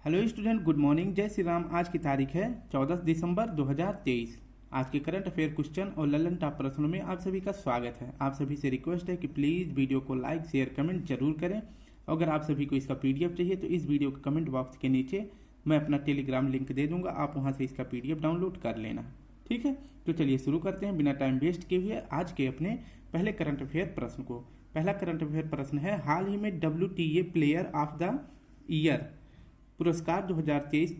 Hello student, good morning. जय श्री राम। आज की तारीख है 14 दिसंबर 2023। आज के करंट अफेयर क्वेश्चन और ललन टॉप प्रश्नों में आप सभी का स्वागत है। आप सभी से रिक्वेस्ट है कि प्लीज़ वीडियो को लाइक शेयर कमेंट जरूर करें। अगर आप सभी को इसका पीडीएफ चाहिए तो इस वीडियो के कमेंट बॉक्स के नीचे मैं अपना टेलीग्राम लिंक दे दूंगा, आप वहाँ से इसका पीडीएफ डाउनलोड कर लेना। ठीक है, तो चलिए शुरू करते हैं बिना टाइम वेस्ट किए हुए आज के अपने पहले करंट अफेयर प्रश्न को। पहला करंट अफेयर प्रश्न है, हाल ही में WTA player of the year पुरस्कार 2023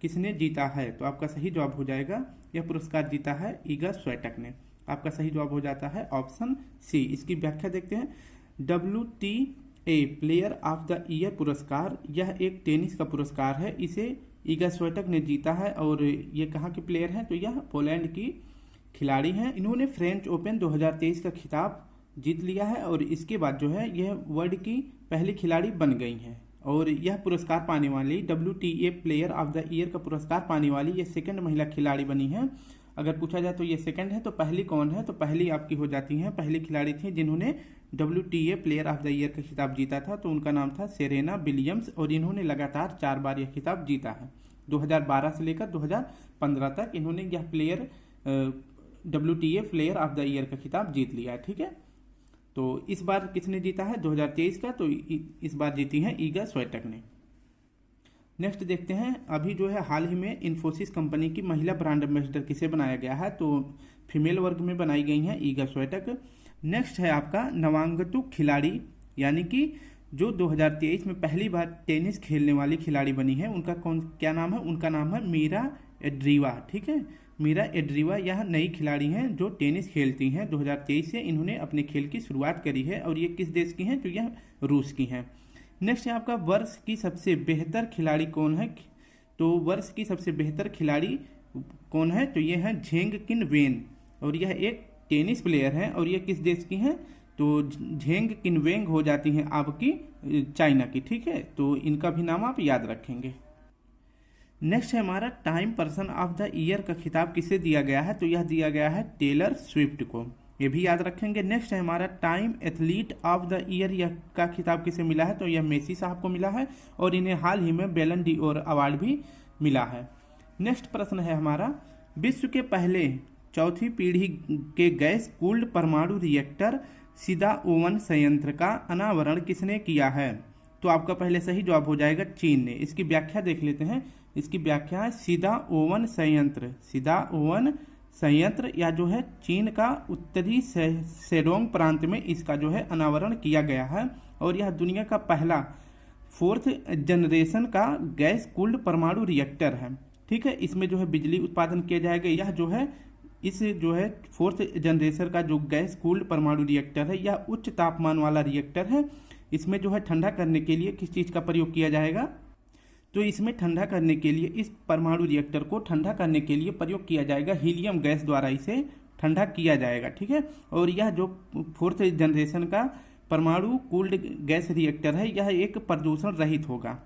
किसने जीता है? तो आपका सही जवाब हो जाएगा, यह पुरस्कार जीता है ईगा स्वेटक ने। आपका सही जवाब हो जाता है ऑप्शन सी। इसकी व्याख्या देखते हैं। WTA player of the year पुरस्कार, यह एक टेनिस का पुरस्कार है। इसे ईगा स्वेटक ने जीता है और ये कहाँ के प्लेयर हैं? तो यह पोलैंड की खिलाड़ी हैं। इन्होंने फ्रेंच ओपन 2023 का खिताब जीत लिया है और इसके बाद जो है यह वर्ल्ड की पहली खिलाड़ी बन गई हैं। और यह पुरस्कार पाने वाली WTA player of the year का पुरस्कार पाने वाली ये सेकंड महिला खिलाड़ी बनी है। अगर पूछा जाए तो ये सेकंड है, तो पहली कौन है? तो पहली आपकी हो जाती हैं, पहली खिलाड़ी थी जिन्होंने WTA player of the year का खिताब जीता था, तो उनका नाम था सेरेना विलियम्स और इन्होंने लगातार 4 बार यह खिताब जीता है। 2012 से लेकर 2015 तक इन्होंने यह player WTA player of the year का खिताब जीत लिया है। ठीक है, तो इस बार किसने जीता है 2023 का? तो इस बार जीती है ईगा स्वेटक ने। नेक्स्ट देखते हैं, अभी जो है हाल ही में इन्फोसिस कंपनी की महिला ब्रांड एम्बेसडर किसे बनाया गया है? तो फीमेल वर्ग में बनाई गई हैं ईगा स्वेटक। नेक्स्ट है आपका नवांगतुक खिलाड़ी, यानी कि जो 2023 में पहली बार टेनिस खेलने वाली खिलाड़ी बनी है, उनका क्या नाम है? उनका नाम है मीरा एड्रीवा। ठीक है, मीरा एड्रीवा यह नई खिलाड़ी हैं जो टेनिस खेलती हैं। 2023 से इन्होंने अपने खेल की शुरुआत करी है और ये किस देश की हैं? तो यह रूस की हैं। नेक्स्ट है आपका वर्ष की सबसे बेहतर खिलाड़ी कौन है? तो वर्ष की सबसे बेहतर खिलाड़ी कौन है? तो ये है झेंग किन वेन और यह एक टेनिस प्लेयर है और ये किस देश की हैं? तो झेंग किन वेंग हो जाती हैं आपकी चाइना की। ठीक है, तो इनका भी नाम आप याद रखेंगे। नेक्स्ट है हमारा time person of the year का खिताब किसे दिया गया है? तो यह दिया गया है टेलर स्विफ्ट को, ये भी याद रखेंगे। नेक्स्ट है हमारा time athlete of the year यह का खिताब किसे मिला है? तो यह मेसी साहब को मिला है और इन्हें हाल ही में बैलन डी'ओर अवार्ड भी मिला है। नेक्स्ट प्रश्न है हमारा, विश्व के पहले चौथी पीढ़ी के गैस कूल्ड परमाणु रिएक्टर सीधा ओवन संयंत्र का अनावरण किसने किया है? तो आपका पहले सही जवाब हो जाएगा चीन ने। इसकी व्याख्या देख लेते हैं। इसकी व्याख्या है सीधा ओवन संयंत्र। सीधा ओवन संयंत्र या जो है चीन का उत्तरी सेडोंग प्रांत में इसका जो है अनावरण किया गया है और यह दुनिया का पहला 4th जनरेशन का गैस कूल्ड परमाणु रिएक्टर है। ठीक है, इसमें जो है बिजली उत्पादन किया जाएगा। यह जो है इस जो है 4th जनरेशन का जो गैस कूल्ड परमाणु रिएक्टर है, यह उच्च तापमान वाला रिएक्टर है। इसमें जो है ठंडा करने के लिए किस चीज़ का प्रयोग किया जाएगा? तो इसमें ठंडा करने के लिए, इस परमाणु रिएक्टर को ठंडा करने के लिए प्रयोग किया जाएगा हीलियम गैस द्वारा इसे ठंडा किया जाएगा। ठीक है, और यह जो 4th जनरेशन का परमाणु कूल्ड गैस रिएक्टर है, यह एक प्रदूषण रहित होगा।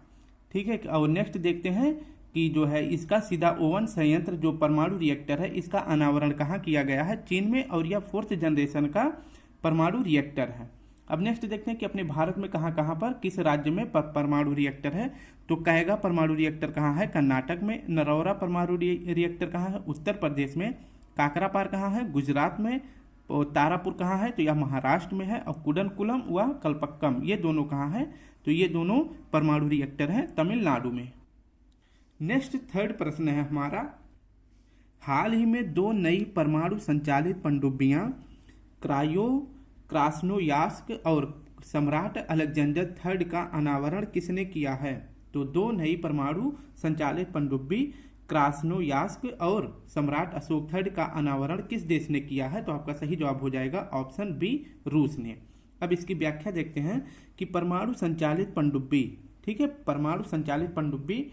ठीक है, और नेक्स्ट देखते हैं कि जो है इसका सीधा ओवन संयंत्र जो परमाणु रिएक्टर है, इसका अनावरण कहाँ किया गया है? चीन में, और यह 4th जनरेशन का परमाणु रिएक्टर है। अब नेक्स्ट देखते हैं कि अपने भारत में कहाँ कहाँ पर, किस राज्य में परमाणु रिएक्टर है? तो कैगा परमाणु रिएक्टर कहाँ है? कर्नाटक में। नरौरा परमाणु रिएक्टर कहाँ है? उत्तर प्रदेश में। काकरापार कहाँ है? गुजरात में। और तारापुर कहाँ है? तो यह महाराष्ट्र में है। और कुडनकुलम व कल्पक्कम ये दोनों कहाँ है? तो ये दोनों परमाणु रिएक्टर हैं तमिलनाडु में। नेक्स्ट थर्ड प्रश्न है हमारा, हाल ही में 2 नई परमाणु संचालित पनडुब्बियां क्रास्नोयार्स्क और सम्राट अलेक्जेंडर III का अनावरण किसने किया है? तो 2 नई परमाणु संचालित पनडुब्बी क्रास्नोयार्स्क और सम्राट अशोक III का अनावरण किस देश ने किया है? तो आपका सही जवाब हो जाएगा ऑप्शन बी, रूस ने। अब इसकी व्याख्या देखते हैं कि परमाणु संचालित पनडुब्बी, ठीक है, परमाणु संचालित पनडुब्बी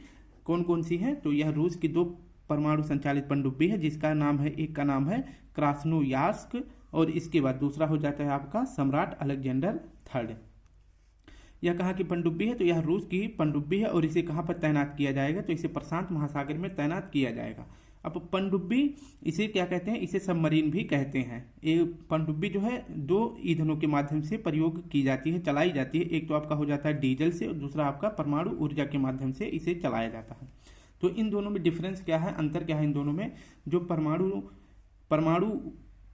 कौन कौन सी है? तो यह रूस की 2 परमाणु संचालित पनडुब्बी है जिसका नाम है, एक का नाम है क्रास्नोयार्स्क और इसके बाद दूसरा हो जाता है आपका सम्राट अलेक्जेंडर III। यह कहाँ की पनडुब्बी है? तो यह रूस की पनडुब्बी है और इसे कहाँ पर तैनात किया जाएगा? तो इसे प्रशांत महासागर में तैनात किया जाएगा। अब पनडुब्बी इसे क्या कहते हैं, इसे सबमरीन भी कहते हैं। ये पनडुब्बी जो है 2 ईंधनों के माध्यम से प्रयोग की जाती है, चलाई जाती है। एक तो आपका हो जाता है डीजल से और दूसरा आपका परमाणु ऊर्जा के माध्यम से इसे चलाया जाता है। तो इन दोनों में डिफरेंस क्या है, अंतर क्या है इन दोनों में। जो परमाणु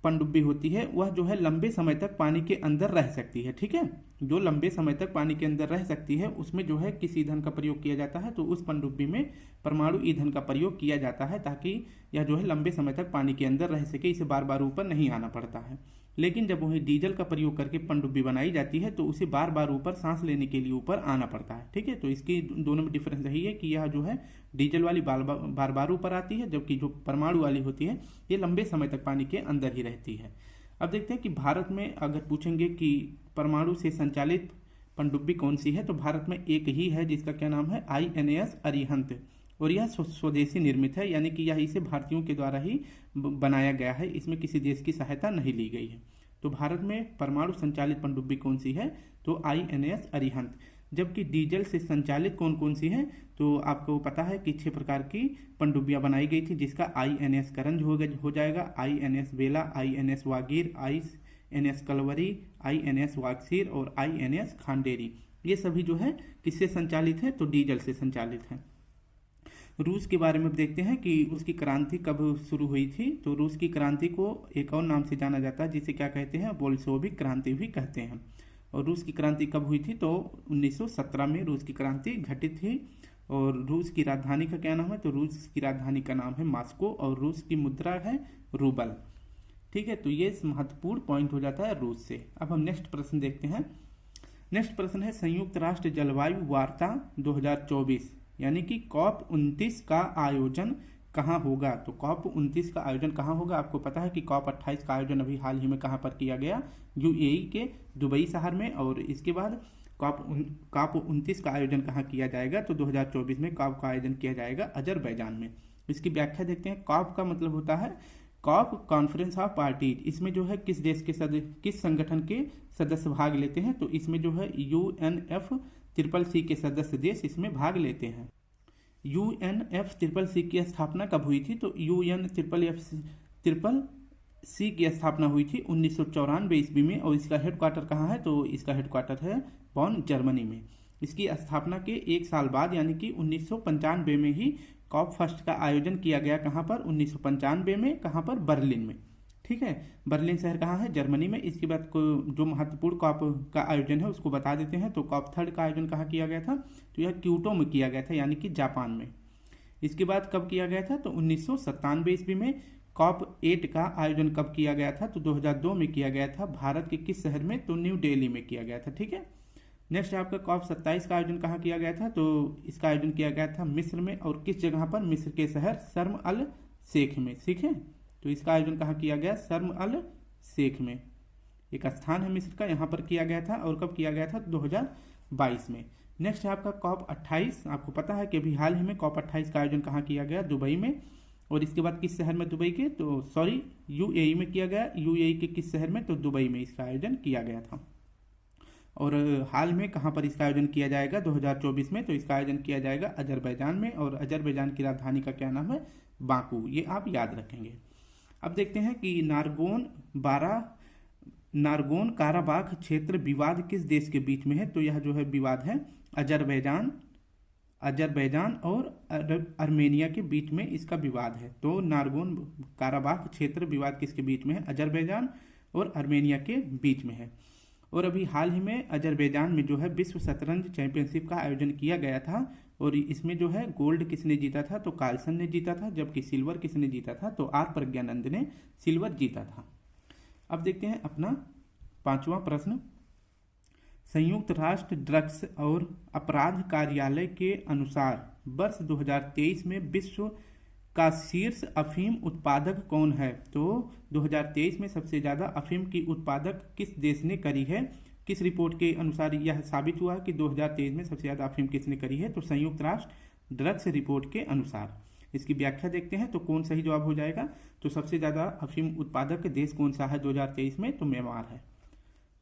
पनडुब्बी होती है वह जो है लंबे समय तक पानी के अंदर रह सकती है, ठीक है। जो लंबे समय तक पानी के अंदर रह सकती है उसमें जो है किस ईंधन का प्रयोग किया जाता है, तो उस पनडुब्बी में परमाणु ईंधन का प्रयोग किया जाता है, ताकि यह जो है लंबे समय तक पानी के अंदर रह सके, इसे बार बार ऊपर नहीं आना पड़ता है। लेकिन जब वही डीजल का प्रयोग करके पनडुब्बी बनाई जाती है तो उसे बार बार ऊपर सांस लेने के लिए ऊपर आना पड़ता है, ठीक है। तो इसकी दोनों में डिफरेंस यही है कि यह जो है डीजल वाली बार बार ऊपर आती है, जबकि जो परमाणु वाली होती है ये लंबे समय तक पानी के अंदर ही रहती है। अब देखते हैं कि भारत में अगर पूछेंगे कि परमाणु से संचालित पनडुब्बी कौन सी है, तो भारत में एक ही है जिसका क्या नाम है, INS अरिहंत, और यह स्वदेशी निर्मित है, यानी कि यह इसे भारतीयों के द्वारा ही बनाया गया है, इसमें किसी देश की सहायता नहीं ली गई है। तो भारत में परमाणु संचालित पनडुब्बी कौन सी है, तो INS अरिहंत। जबकि डीजल से संचालित कौन कौन सी है, तो आपको पता है कि 6 प्रकार की पनडुब्बियां बनाई गई थी, जिसका INS करंज हो जाएगा, INS बेला, INS Vagir, INS Kalvari, INS Vagsheer और INS खांडेरी। ये सभी जो है किससे संचालित है, तो डीजल से संचालित है। रूस के बारे में देखते हैं कि उसकी क्रांति कब शुरू हुई थी। तो रूस की क्रांति को एक और नाम से जाना जाता है, जिसे क्या कहते हैं, बोल्शेविक क्रांति भी कहते हैं। और रूस की क्रांति कब हुई थी, तो 1917 में रूस की क्रांति घटित थी। और रूस की राजधानी का क्या नाम है, तो रूस की राजधानी का नाम है मॉस्को और रूस की मुद्रा है रूबल, ठीक है। तो ये महत्वपूर्ण पॉइंट हो जाता है रूस से। अब हम नेक्स्ट प्रश्न देखते हैं। नेक्स्ट प्रश्न है संयुक्त राष्ट्र जलवायु वार्ता 2024 यानी कि COP29 का आयोजन कहाँ होगा। तो COP29 का आयोजन कहाँ होगा, आपको पता है कि COP28 का आयोजन अभी हाल ही में कहाँ पर किया गया, UAE के दुबई शहर में। और इसके बाद COP29 का आयोजन कहाँ किया जाएगा, तो 2024 में COP का आयोजन किया जाएगा अजरबैजान में। इसकी व्याख्या देखते हैं। COP का मतलब होता है COP कॉन्फ्रेंस ऑफ पार्टीज। इसमें जो है किस देश के किस संगठन के सदस्य भाग लेते हैं, तो इसमें जो है UNFCCC के सदस्य देश इसमें भाग लेते हैं। UNFCCC की स्थापना कब हुई थी, तो UNFCCC की स्थापना हुई थी 1994 ईस्वी में। और इसका हेडक्वार्टर कहाँ है, तो इसका हेडक्वार्टर है बॉन, जर्मनी में। इसकी स्थापना के 1 साल बाद यानी कि 1995 में ही COP फर्स्ट का आयोजन किया गया। कहाँ पर, 1995 में, कहाँ पर, बर्लिन में, ठीक है। बर्लिन शहर कहाँ है, जर्मनी में। इसके बाद जो महत्वपूर्ण COP का आयोजन है उसको बता देते हैं। तो COP थर्ड का आयोजन कहाँ किया गया था, तो यह क्योटो में किया गया था, यानी कि जापान में। इसके बाद कब किया गया था, तो 1997 ईस्वी में। COP 8 का आयोजन कब किया गया था, तो 2002 में किया गया था। भारत के किस शहर में, तो न्यू दिल्ली में किया गया था, ठीक है। नेक्स्ट आपका COP 27 का आयोजन कहाँ किया गया था, तो इसका आयोजन किया गया था मिस्र में। और किस जगह पर, मिस्र के शहर शर्म अल शेख में, ठीक है। तो इसका आयोजन कहाँ किया गया, शर्म अल शेख में, एक स्थान है मिस्र का, यहाँ पर किया गया था। और कब किया गया था, 2022 में। नेक्स्ट है आपका COP 28। आपको पता है कि अभी हाल ही में COP 28 का आयोजन कहाँ किया गया, दुबई में। और इसके बाद किस शहर में, दुबई के, तो सॉरी UAE में किया गया। UAE के किस शहर में, तो दुबई में इसका आयोजन किया गया था। और हाल में कहाँ पर इसका आयोजन किया जाएगा, 2024 में, तो इसका आयोजन किया जाएगा अजरबैजान में। और अजरबैजान की राजधानी का क्या नाम है, बाकू, ये आप याद रखेंगे। अब देखते हैं कि नारगोन काराबाख क्षेत्र विवाद किस देश के बीच में है, तो यह जो है विवाद है अजरबैजान और आर्मेनिया के बीच में इसका विवाद है। तो नारगोन काराबाख क्षेत्र विवाद किसके बीच में है, अजरबैजान और आर्मेनिया के बीच में है। और अभी हाल ही में अजरबैजान में जो है विश्व शतरंज चैंपियनशिप का आयोजन किया गया था। और इसमें जो है गोल्ड किसने जीता था, तो कार्लसन ने जीता था। जबकि सिल्वर किसने जीता था, तो आर प्रज्ञानंद ने सिल्वर जीता था। अब देखते हैं अपना 5वां प्रश्न। संयुक्त राष्ट्र ड्रग्स और अपराध कार्यालय के अनुसार वर्ष 2023 में विश्व का शीर्ष अफीम उत्पादक कौन है, तो 2023 में सबसे ज़्यादा अफीम की उत्पादक किस देश ने करी है। किस रिपोर्ट के अनुसार यह साबित हुआ कि 2023 में सबसे ज़्यादा अफीम किसने करी है, तो संयुक्त राष्ट्र ड्रग्स रिपोर्ट के अनुसार। इसकी व्याख्या देखते हैं, तो कौन सही जवाब हो जाएगा। तो सबसे ज़्यादा अफीम उत्पादक देश कौन सा है 2023 में, तो म्यांमार है।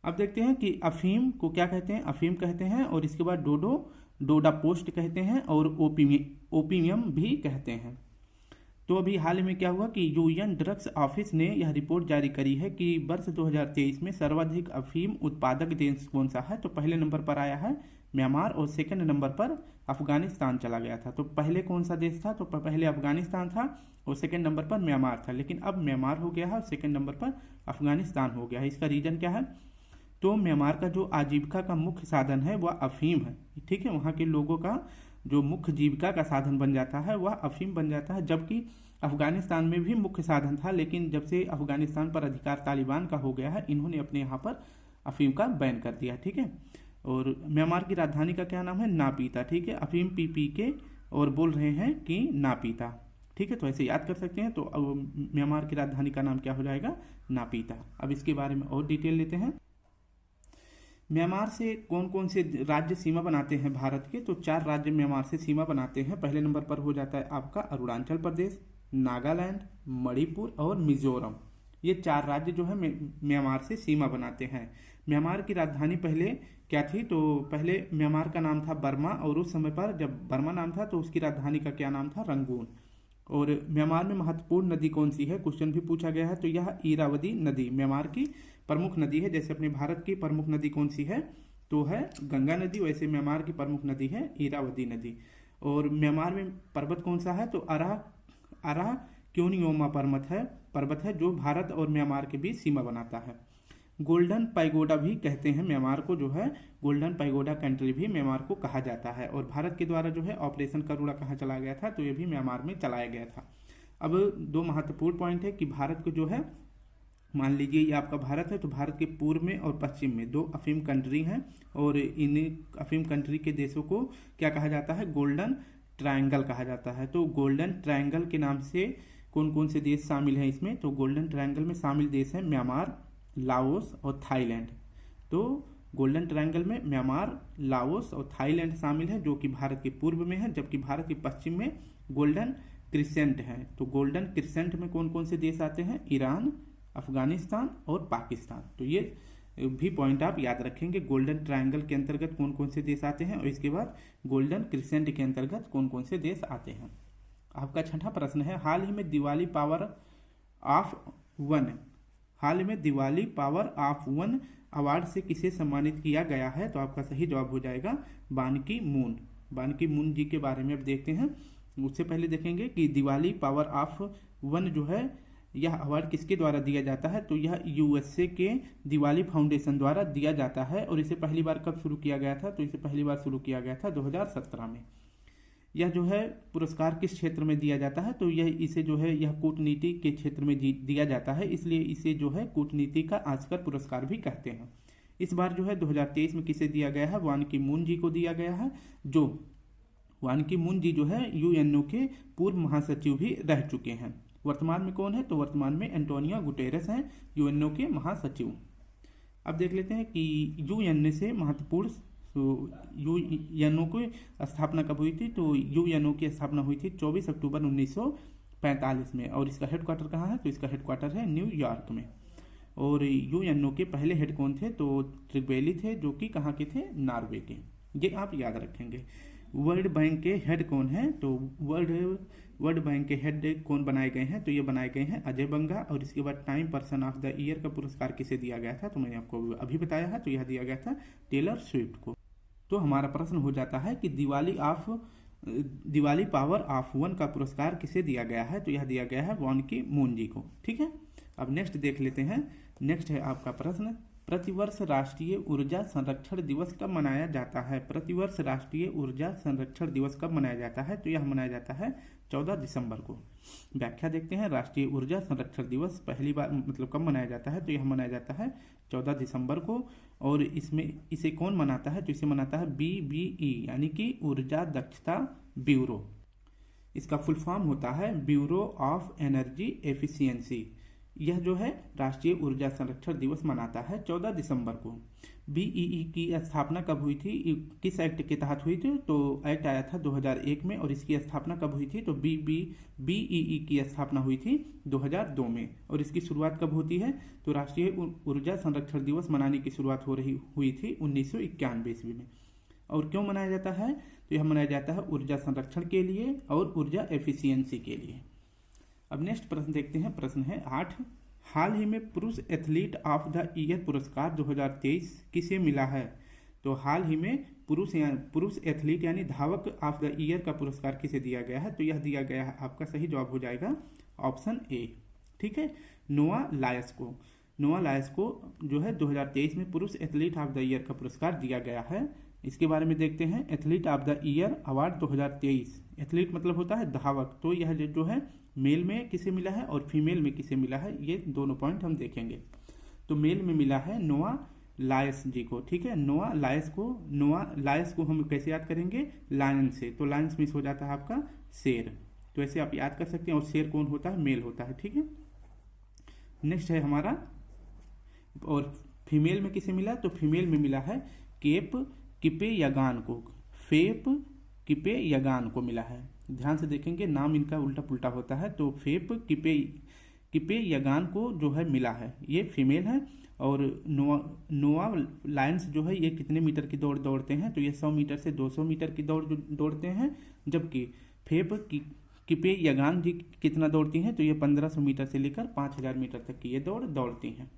अब देखते हैं कि अफीम को क्या कहते हैं, अफीम कहते हैं। और इसके बाद डोडा पोस्ट कहते हैं और ओपीनियम भी कहते हैं। तो अभी हाल ही में क्या हुआ कि यूएन ड्रग्स ऑफिस ने यह रिपोर्ट जारी करी है कि वर्ष 2023 में सर्वाधिक अफीम उत्पादक देश कौन सा है। तो पहले नंबर पर आया है म्यांमार और सेकंड नंबर पर अफगानिस्तान चला गया था। तो पहले कौन सा देश था, तो पहले अफगानिस्तान था और सेकंड नंबर पर म्यांमार था, लेकिन अब म्यांमार हो गया है और सेकंड नंबर पर अफगानिस्तान हो गया है। इसका रीजन क्या है, तो म्यांमार का जो आजीविका का मुख्य साधन है वह अफीम है। ठीक है, वहाँ के लोगों का जो मुख्य जीविका का साधन बन जाता है वह अफीम बन जाता है। जबकि अफगानिस्तान में भी मुख्य साधन था, लेकिन जब से अफगानिस्तान पर अधिकार तालिबान का हो गया है, इन्होंने अपने यहाँ पर अफीम का बैन कर दिया। ठीक है, और म्यांमार की राजधानी का क्या नाम है, नापीता। ठीक है, अफीम पी के और बोल रहे हैं कि नापीता। ठीक है, तो ऐसे याद कर सकते हैं। तो अब म्यांमार की राजधानी का नाम क्या हो जाएगा, नापीता। अब इसके बारे में और डिटेल लेते हैं। म्यांमार से कौन कौन से राज्य सीमा बनाते हैं भारत के, तो 4 राज्य म्यांमार से सीमा बनाते हैं। पहले नंबर पर हो जाता है आपका अरुणाचल प्रदेश, नागालैंड, मणिपुर और मिजोरम। ये 4 राज्य जो है म्यांमार से सीमा बनाते हैं। म्यांमार की राजधानी पहले क्या थी, तो पहले म्यांमार का नाम था बर्मा, और उस समय पर जब बर्मा नाम था तो उसकी राजधानी का क्या नाम था, रंगून। और म्यांमार में महत्वपूर्ण नदी कौन सी है, क्वेश्चन भी पूछा गया है। तो यह इरावदी नदी म्यांमार की प्रमुख नदी है। जैसे अपने भारत की प्रमुख नदी कौन सी है, तो है गंगा नदी, वैसे म्यांमार की प्रमुख नदी है इरावदी नदी। और म्यांमार में पर्वत कौन सा है, तो अरा क्योनियोमा पर्वत है जो भारत और म्यांमार के बीच सीमा बनाता है। गोल्डन पैगोडा भी कहते हैं म्यांमार को, जो है गोल्डन पैगोडा कंट्री भी म्यांमार को कहा जाता है। और भारत के द्वारा जो है ऑपरेशन करुणा कहाँ चला गया था, तो ये भी म्यांमार में चलाया गया था। अब 2 महत्वपूर्ण पॉइंट है कि भारत को जो है, मान लीजिए ये आपका भारत है, तो भारत के पूर्व में और पश्चिम में 2 अफीम कंट्री हैं, और इन अफीम कंट्री के देशों को क्या कहा जाता है, गोल्डन ट्रायंगल कहा जाता है। तो गोल्डन ट्रायंगल के नाम से कौन कौन से देश शामिल हैं इसमें, तो गोल्डन ट्रायंगल में शामिल देश हैं म्यांमार, लाओस और थाईलैंड। तो गोल्डन ट्रायंगल में म्यांमार, लाओस और थाईलैंड शामिल है, जो कि भारत के पूर्व में है, जबकि भारत के पश्चिम में गोल्डन क्रिसेंट है। तो गोल्डन क्रिसेंट में कौन कौन से देश आते हैं, ईरान, अफगानिस्तान और पाकिस्तान। तो ये भी पॉइंट आप याद रखेंगे, गोल्डन ट्रायंगल के अंतर्गत कौन कौन से देश आते हैं, और इसके बाद गोल्डन क्रिसेंट के अंतर्गत कौन कौन से देश आते हैं। आपका 6ठा प्रश्न है, हाल ही में Diwali power of one award से किसे सम्मानित किया गया है, तो आपका सही जवाब हो जाएगा बान की मून जी के बारे में अब देखते हैं। उससे पहले देखेंगे कि दिवाली पावर ऑफ वन जो है यह अवार्ड किसके द्वारा दिया जाता है, तो यह यूएसए के दिवाली फाउंडेशन द्वारा दिया जाता है। और इसे पहली बार कब शुरू किया गया था, तो इसे पहली बार शुरू किया गया था 2017 में। यह जो है पुरस्कार किस क्षेत्र में दिया जाता है, तो यह कूटनीति के क्षेत्र में दिया जाता है, इसलिए इसे जो है कूटनीति का ऑस्कर पुरस्कार भी कहते हैं। इस बार जो है 2023 में किसे दिया गया है, वान की मून जी को दिया गया है। जो वान की मून जी जो है यूएनओ के पूर्व महासचिव भी रह चुके हैं। वर्तमान में कौन है, तो वर्तमान में एंटोनियो गुटेरेस हैं, यूएनओ के महासचिव। अब देख लेते हैं कि यूएनओ से महत्वपूर्ण, तो यूएनओ की स्थापना कब हुई थी, तो यूएनओ की स्थापना हुई थी 24 अक्टूबर 1945 में। और इसका हेडक्वार्टर कहाँ है, तो इसका हेडक्वार्टर है न्यूयॉर्क में। और यूएनओ के पहले हेड कौन थे, तो त्रिवेली थे, जो कि कहाँ के थे, नॉर्वे के। ये आप याद रखेंगे। वर्ल्ड बैंक के हेड कौन है, तो वर्ल्ड बैंक के हेड कौन बनाए गए हैं, तो ये बनाए गए हैं अजय बंगा। और इसके बाद time person of the year का पुरस्कार किसे दिया गया था, तो मैंने आपको अभी बताया है, तो यह दिया गया था टेलर स्विफ्ट को। तो हमारा प्रश्न हो जाता है कि दिवाली पावर ऑफ वन का पुरस्कार किसे दिया गया है, तो यह दिया गया है वान की मून जी को। ठीक है, अब नेक्स्ट देख लेते हैं। नेक्स्ट है आपका प्रश्न, प्रतिवर्ष राष्ट्रीय ऊर्जा संरक्षण दिवस कब मनाया जाता है। प्रतिवर्ष राष्ट्रीय ऊर्जा संरक्षण दिवस कब मनाया जाता है, तो यह मनाया जाता है 14 दिसंबर को। व्याख्या देखते हैं, राष्ट्रीय ऊर्जा संरक्षण दिवस पहली बार मतलब कब मनाया जाता है, तो यह मनाया जाता है 14 दिसंबर को। और इसे कौन मनाता है, तो इसे मनाता है BBE यानी कि ऊर्जा दक्षता ब्यूरो। इसका फुल फॉर्म होता है ब्यूरो ऑफ एनर्जी एफिशिएंसी। यह जो है राष्ट्रीय ऊर्जा संरक्षण दिवस मनाता है 14 दिसंबर को। BEE की स्थापना कब हुई थी, किस एक्ट के तहत हुई थी, तो एक्ट आया था 2001 में। और इसकी स्थापना कब हुई थी, तो BEE की स्थापना हुई थी 2002 में। और इसकी शुरुआत कब होती है, तो राष्ट्रीय ऊर्जा संरक्षण दिवस मनाने की शुरुआत हुई थी 1991 ईस्वी में। और क्यों मनाया जाता है, तो यह मनाया जाता है ऊर्जा संरक्षण के लिए और ऊर्जा एफिशिएंसी के लिए। अब नेक्स्ट प्रश्न देखते हैं। प्रश्न है 8। हाल ही में पुरुष एथलीट ऑफ द ईयर पुरस्कार 2023 किसे मिला है? तो हाल ही में पुरुष एथलीट यानी धावक ऑफ द ईयर का पुरस्कार किसे दिया गया है? तो यह दिया गया है, आपका सही जवाब हो जाएगा ऑप्शन ए। ठीक है, नोआ लायस को। नोआ लायस को जो है 2023 में पुरुष एथलीट ऑफ द ईयर का पुरस्कार दिया गया है। इसके बारे में देखते हैं। Athlete of the year award 2023, athlete मतलब होता है धावक, तो यह जो है मेल में किसे मिला है और फीमेल में किसे मिला है, ये दोनों पॉइंट हम देखेंगे। तो मेल में मिला है नोआ लायस जी को। ठीक है, नोआ लायस को हम कैसे याद करेंगे? लायन से। तो लायंस मिस हो जाता है आपका शेर, तो ऐसे आप याद कर सकते हैं। और शेर कौन होता है? मेल होता है। ठीक है, नेक्स्ट है हमारा, और फीमेल में किसे मिला? तो फीमेल में मिला है केप किपेयगान को। फेप किपेयगान को मिला है। ध्यान से देखेंगे, नाम इनका उल्टा पुल्टा होता है। तो फेप किपेयगान को जो है मिला है, ये फीमेल है। और नोआ लायंस जो है ये कितने मीटर की दौड़ दौड़ते हैं? तो ये 100 मीटर से 200 मीटर की दौड़ दौड़ते हैं। जबकि फेप किपेयगान जी कितना दौड़ती हैं? तो ये 1500 मीटर से लेकर 5000 मीटर तक की ये दौड़ दौड़ती हैं।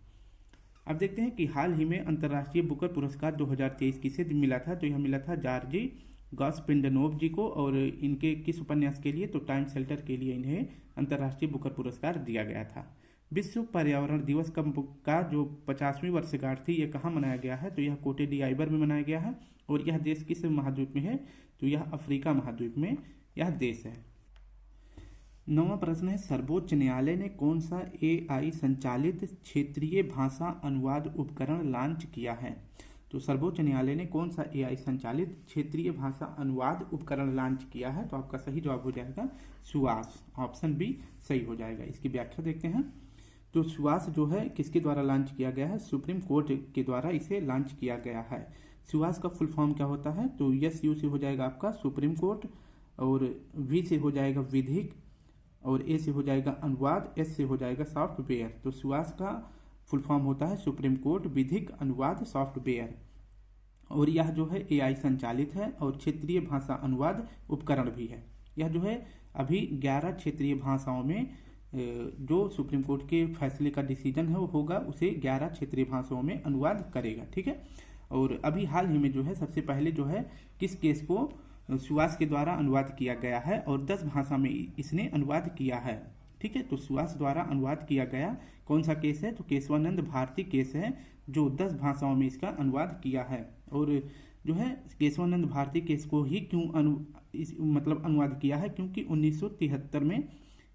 अब देखते हैं कि हाल ही में अंतर्राष्ट्रीय बुकर पुरस्कार 2023 किसे मिला था? तो यह मिला था जॉर्जी गॉस्पेंडनोव जी को। और इनके किस उपन्यास के लिए? तो टाइम शेल्टर के लिए इन्हें अंतर्राष्ट्रीय बुकर पुरस्कार दिया गया था। विश्व पर्यावरण दिवस का जो 50वीं वर्षगांठ थी, यह कहाँ मनाया गया है? तो यह कोटे डी आइवर में मनाया गया है। और यह देश किस महाद्वीप में है? तो यह अफ्रीका महाद्वीप में यह देश है। 9वां प्रश्न है, सर्वोच्च न्यायालय ने कौन सा AI संचालित क्षेत्रीय भाषा अनुवाद उपकरण लॉन्च किया है? तो सर्वोच्च न्यायालय ने कौन सा AI संचालित क्षेत्रीय भाषा अनुवाद उपकरण लॉन्च किया है? तो आपका सही जवाब हो जाएगा सुवास, ऑप्शन बी सही हो जाएगा। इसकी व्याख्या देखते हैं। तो सुवास जो है किसके द्वारा लॉन्च किया गया है? सुप्रीम कोर्ट के द्वारा इसे लॉन्च किया गया है। सुवास का फुल फॉर्म क्या होता है? तो SU से हो जाएगा आपका सुप्रीम कोर्ट, और V से हो जाएगा विधिक, और A से हो जाएगा अनुवाद, S से हो जाएगा सॉफ्टवेयर। तो सुवास का फुल फॉर्म होता है सुप्रीम कोर्ट विधिक अनुवाद सॉफ्टवेयर। और यह जो है AI संचालित है और क्षेत्रीय भाषा अनुवाद उपकरण भी है। यह जो है अभी 11 क्षेत्रीय भाषाओं में जो सुप्रीम कोर्ट के फैसले का डिसीजन है वो होगा, उसे 11 क्षेत्रीय भाषाओं में अनुवाद करेगा। ठीक है, और अभी हाल ही में जो है सबसे पहले जो है किस केस को सुवास के द्वारा अनुवाद किया गया है, और 10 भाषा में इसने अनुवाद किया है। ठीक है, तो सुवास द्वारा अनुवाद किया गया कौन सा केस है? तो केशवानंद भारती केस है, जो 10 भाषाओं में इसका अनुवाद किया है। और जो है केशवानंद भारती केस को ही क्यों अनुवाद किया है? क्योंकि 1973 में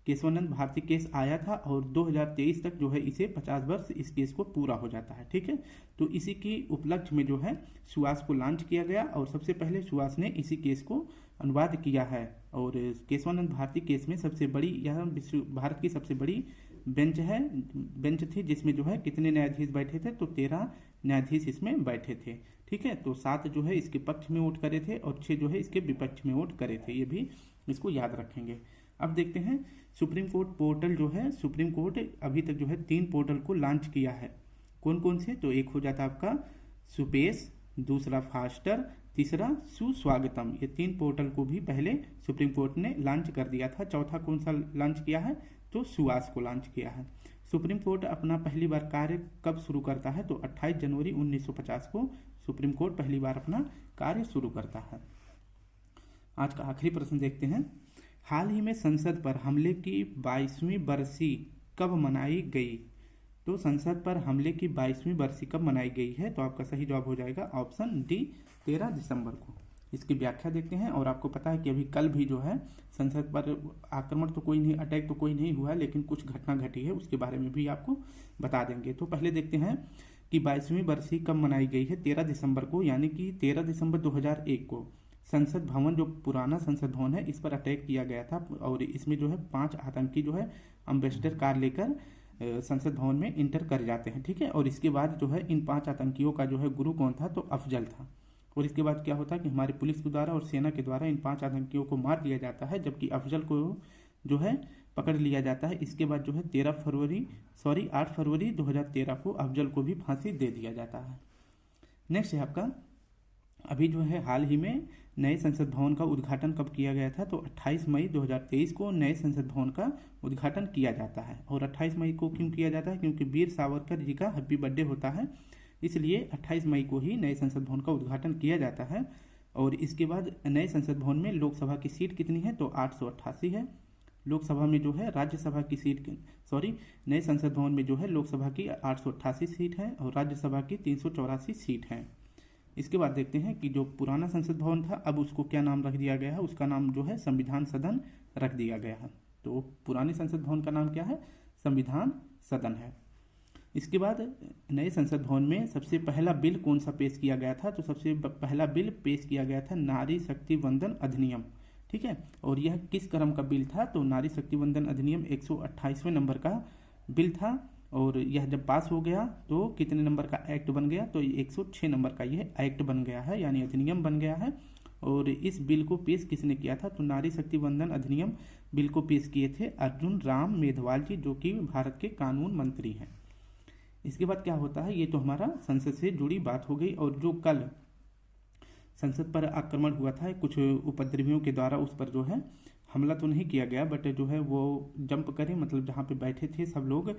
केशवानंद भारती केस आया था, और 2023 तक जो है इसे 50 वर्ष इस केस को पूरा हो जाता है। ठीक है, तो इसी की उपलक्ष्य में जो है सुवास को लॉन्च किया गया, और सबसे पहले सुवास ने इसी केस को अनुवाद किया है। और केशवानंद भारती केस में सबसे बड़ी, यह भारत की सबसे बड़ी बेंच थी, जिसमें जो है कितने न्यायाधीश बैठे थे? तो 13 न्यायाधीश इसमें बैठे थे। ठीक है, तो 7 जो है इसके पक्ष में वोट करे थे, और 6 जो है इसके विपक्ष में वोट करे थे। ये भी इसको याद रखेंगे। अब देखते हैं सुप्रीम कोर्ट पोर्टल जो है, सुप्रीम कोर्ट अभी तक जो है 3 पोर्टल को लॉन्च किया है। कौन कौन से? तो एक हो जाता है आपका सुपेश, दूसरा फास्टर, तीसरा सुस्वागतम। ये 3 पोर्टल को भी पहले सुप्रीम कोर्ट ने लॉन्च कर दिया था। चौथा कौन सा लॉन्च किया है? तो सुवास को लॉन्च किया है। सुप्रीम कोर्ट अपना पहली बार कार्य कब शुरू करता है? तो 28 जनवरी 1950 को सुप्रीम कोर्ट पहली बार अपना कार्य शुरू करता है। आज का आखिरी प्रश्न देखते हैं। हाल ही में संसद पर हमले की 22वीं बरसी कब मनाई गई? तो संसद पर हमले की 22वीं बरसी कब मनाई गई है? तो आपका सही जवाब हो जाएगा ऑप्शन डी 13 दिसंबर को। इसकी व्याख्या देखते हैं। और आपको पता है कि अभी कल भी जो है संसद पर आक्रमण तो कोई नहीं, अटैक तो कोई नहीं हुआ, लेकिन कुछ घटना घटी है, उसके बारे में भी आपको बता देंगे। तो पहले देखते हैं कि 22वीं बरसी कब मनाई गई है। 13 दिसंबर को, यानी कि 13 दिसंबर 2001 को संसद भवन, जो पुराना संसद भवन है, इस पर अटैक किया गया था। और इसमें जो है 5 आतंकी जो है अम्बेसडर कार लेकर संसद भवन में इंटर कर जाते हैं। ठीक है, और इसके बाद जो है इन 5 आतंकियों का जो है गुरु कौन था? तो अफजल था। और इसके बाद क्या होता है कि हमारी पुलिस के द्वारा और सेना के द्वारा इन 5 आतंकियों को मार दिया जाता है, जबकि अफजल को जो है पकड़ लिया जाता है। इसके बाद जो है 8 फरवरी 2013 को अफजल को भी फांसी दे दिया जाता है। नेक्स्ट है आपका अभी जो है हाल ही में नए संसद भवन का उद्घाटन कब किया गया था, तो 28 मई 2023 को नए संसद भवन का उद्घाटन किया जाता है। और 28 मई को क्यों किया जाता है, क्योंकि वीर सावरकर जी का हैप्पी बर्थडे होता है, इसलिए 28 मई को ही नए संसद भवन का उद्घाटन किया जाता है। और इसके बाद नए संसद भवन में लोकसभा की सीट कितनी है, तो 888 है। लोकसभा में जो है राज्यसभा की सीट नए संसद भवन में जो है लोकसभा की 888 सीट है और राज्यसभा की 384 सीट है। इसके बाद देखते हैं कि जो पुराना संसद भवन था अब उसको क्या नाम रख दिया गया है, उसका नाम जो है संविधान सदन रख दिया गया है। तो पुराने संसद भवन का नाम क्या है, संविधान सदन है। इसके बाद नए संसद भवन में सबसे पहला बिल कौन सा पेश किया गया था, तो सबसे पहला बिल पेश किया गया था नारी शक्ति वंदन अधिनियम। ठीक है, और यह किस क्रम का बिल था, तो नारी शक्ति वंदन अधिनियम 128वें नंबर का बिल था। और यह जब पास हो गया तो कितने नंबर का एक्ट बन गया, तो 106 नंबर का यह एक्ट बन गया है, यानी अधिनियम बन गया है। और इस बिल को पेश किसने किया था, तो नारी शक्ति वंदन अधिनियम बिल को पेश किए थे अर्जुन राम मेघवाल जी, जो कि भारत के कानून मंत्री हैं। इसके बाद क्या होता है, ये तो हमारा संसद से जुड़ी बात हो गई। और जो कल संसद पर आक्रमण हुआ था कुछ उपद्रवियों के द्वारा, उस पर जो है हमला तो नहीं किया गया, बट जो है वो जंप करे, मतलब जहाँ पे बैठे थे सब लोग,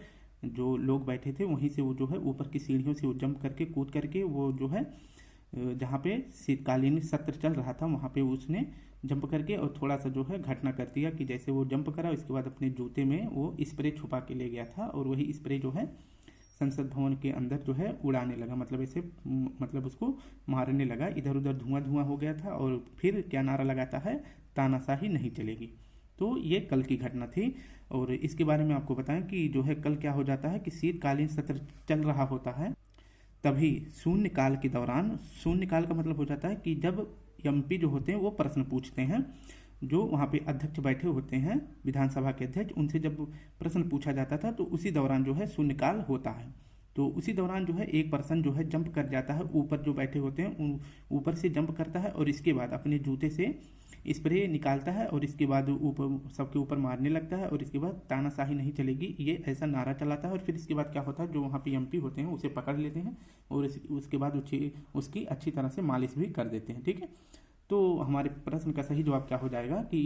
जो लोग बैठे थे वहीं से वो जो है ऊपर की सीढ़ियों से वो जंप करके कूद करके वो जो है जहाँ पे शीतकालीन सत्र चल रहा था वहाँ पे उसने जंप करके और थोड़ा सा जो है घटना कर दिया कि जैसे वो जंप करा, उसके बाद अपने जूते में वो स्प्रे छुपा के ले गया था और वही स्प्रे जो है संसद भवन के अंदर जो है उड़ाने लगा, मतलब ऐसे मतलब उसको मारने लगा, इधर उधर धुआं धुआं हो गया था। और फिर क्या नारा लगाता है, तानाशाही नहीं चलेगी। तो ये कल की घटना थी। और इसके बारे में आपको बताएं कि जो है कल क्या हो जाता है कि शीतकालीन सत्र चल रहा होता है, तभी शून्यकाल के दौरान, शून्यकाल का मतलब हो जाता है कि जब एमपी जो होते हैं वो प्रश्न पूछते हैं, जो वहाँ पे अध्यक्ष बैठे होते हैं विधानसभा के अध्यक्ष, उनसे जब प्रश्न पूछा जाता था तो उसी दौरान जो है शून्यकाल होता है। तो उसी दौरान जो है एक पर्सन जो है जंप कर जाता है, ऊपर जो बैठे होते हैं ऊपर से जंप करता है और इसके बाद अपने जूते से स्प्रे निकालता है और इसके बाद ऊपर सबके ऊपर मारने लगता है और इसके बाद तानाशाही नहीं चलेगी ये ऐसा नारा चलाता है। और फिर इसके बाद क्या होता है, जो वहाँ पे एमपी होते हैं उसे पकड़ लेते हैं और उसके बाद उसकी अच्छी तरह से मालिश भी कर देते हैं। ठीक है, तो हमारे प्रश्न का सही जवाब क्या हो जाएगा कि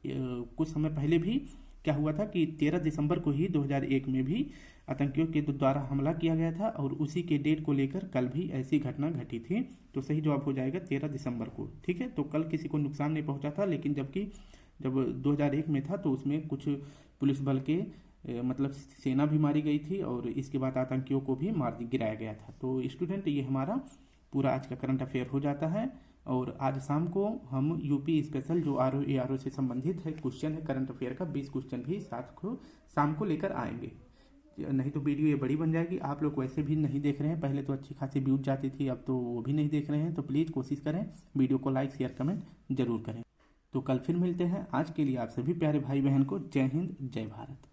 कुछ समय पहले भी क्या हुआ था कि 13 दिसंबर को ही 2001 में भी आतंकियों के द्वारा हमला किया गया था और उसी के डेट को लेकर कल भी ऐसी घटना घटी थी। तो सही जवाब हो जाएगा 13 दिसंबर को। ठीक है, तो कल किसी को नुकसान नहीं पहुंचा था, लेकिन जब 2001 में था तो उसमें कुछ पुलिस बल के मतलब सेना भी मारी गई थी और इसके बाद आतंकियों को भी गिराया गया था। तो स्टूडेंट ये हमारा पूरा आज का करंट अफेयर हो जाता है। और आज शाम को हम यूपी स्पेशल जो RO से संबंधित है क्वेश्चन है करंट अफेयर का 20 क्वेश्चन भी शाम को लेकर आएंगे। नहीं तो वीडियो ये बड़ी बन जाएगी, आप लोग वैसे भी नहीं देख रहे हैं, पहले तो अच्छी खासी व्यूज जाती थी, अब तो वो भी नहीं देख रहे हैं। तो प्लीज़ कोशिश करें वीडियो को लाइक शेयर कमेंट जरूर करें। तो कल फिर मिलते हैं, आज के लिए आप सभी प्यारे भाई बहन को जय हिंद जय भारत।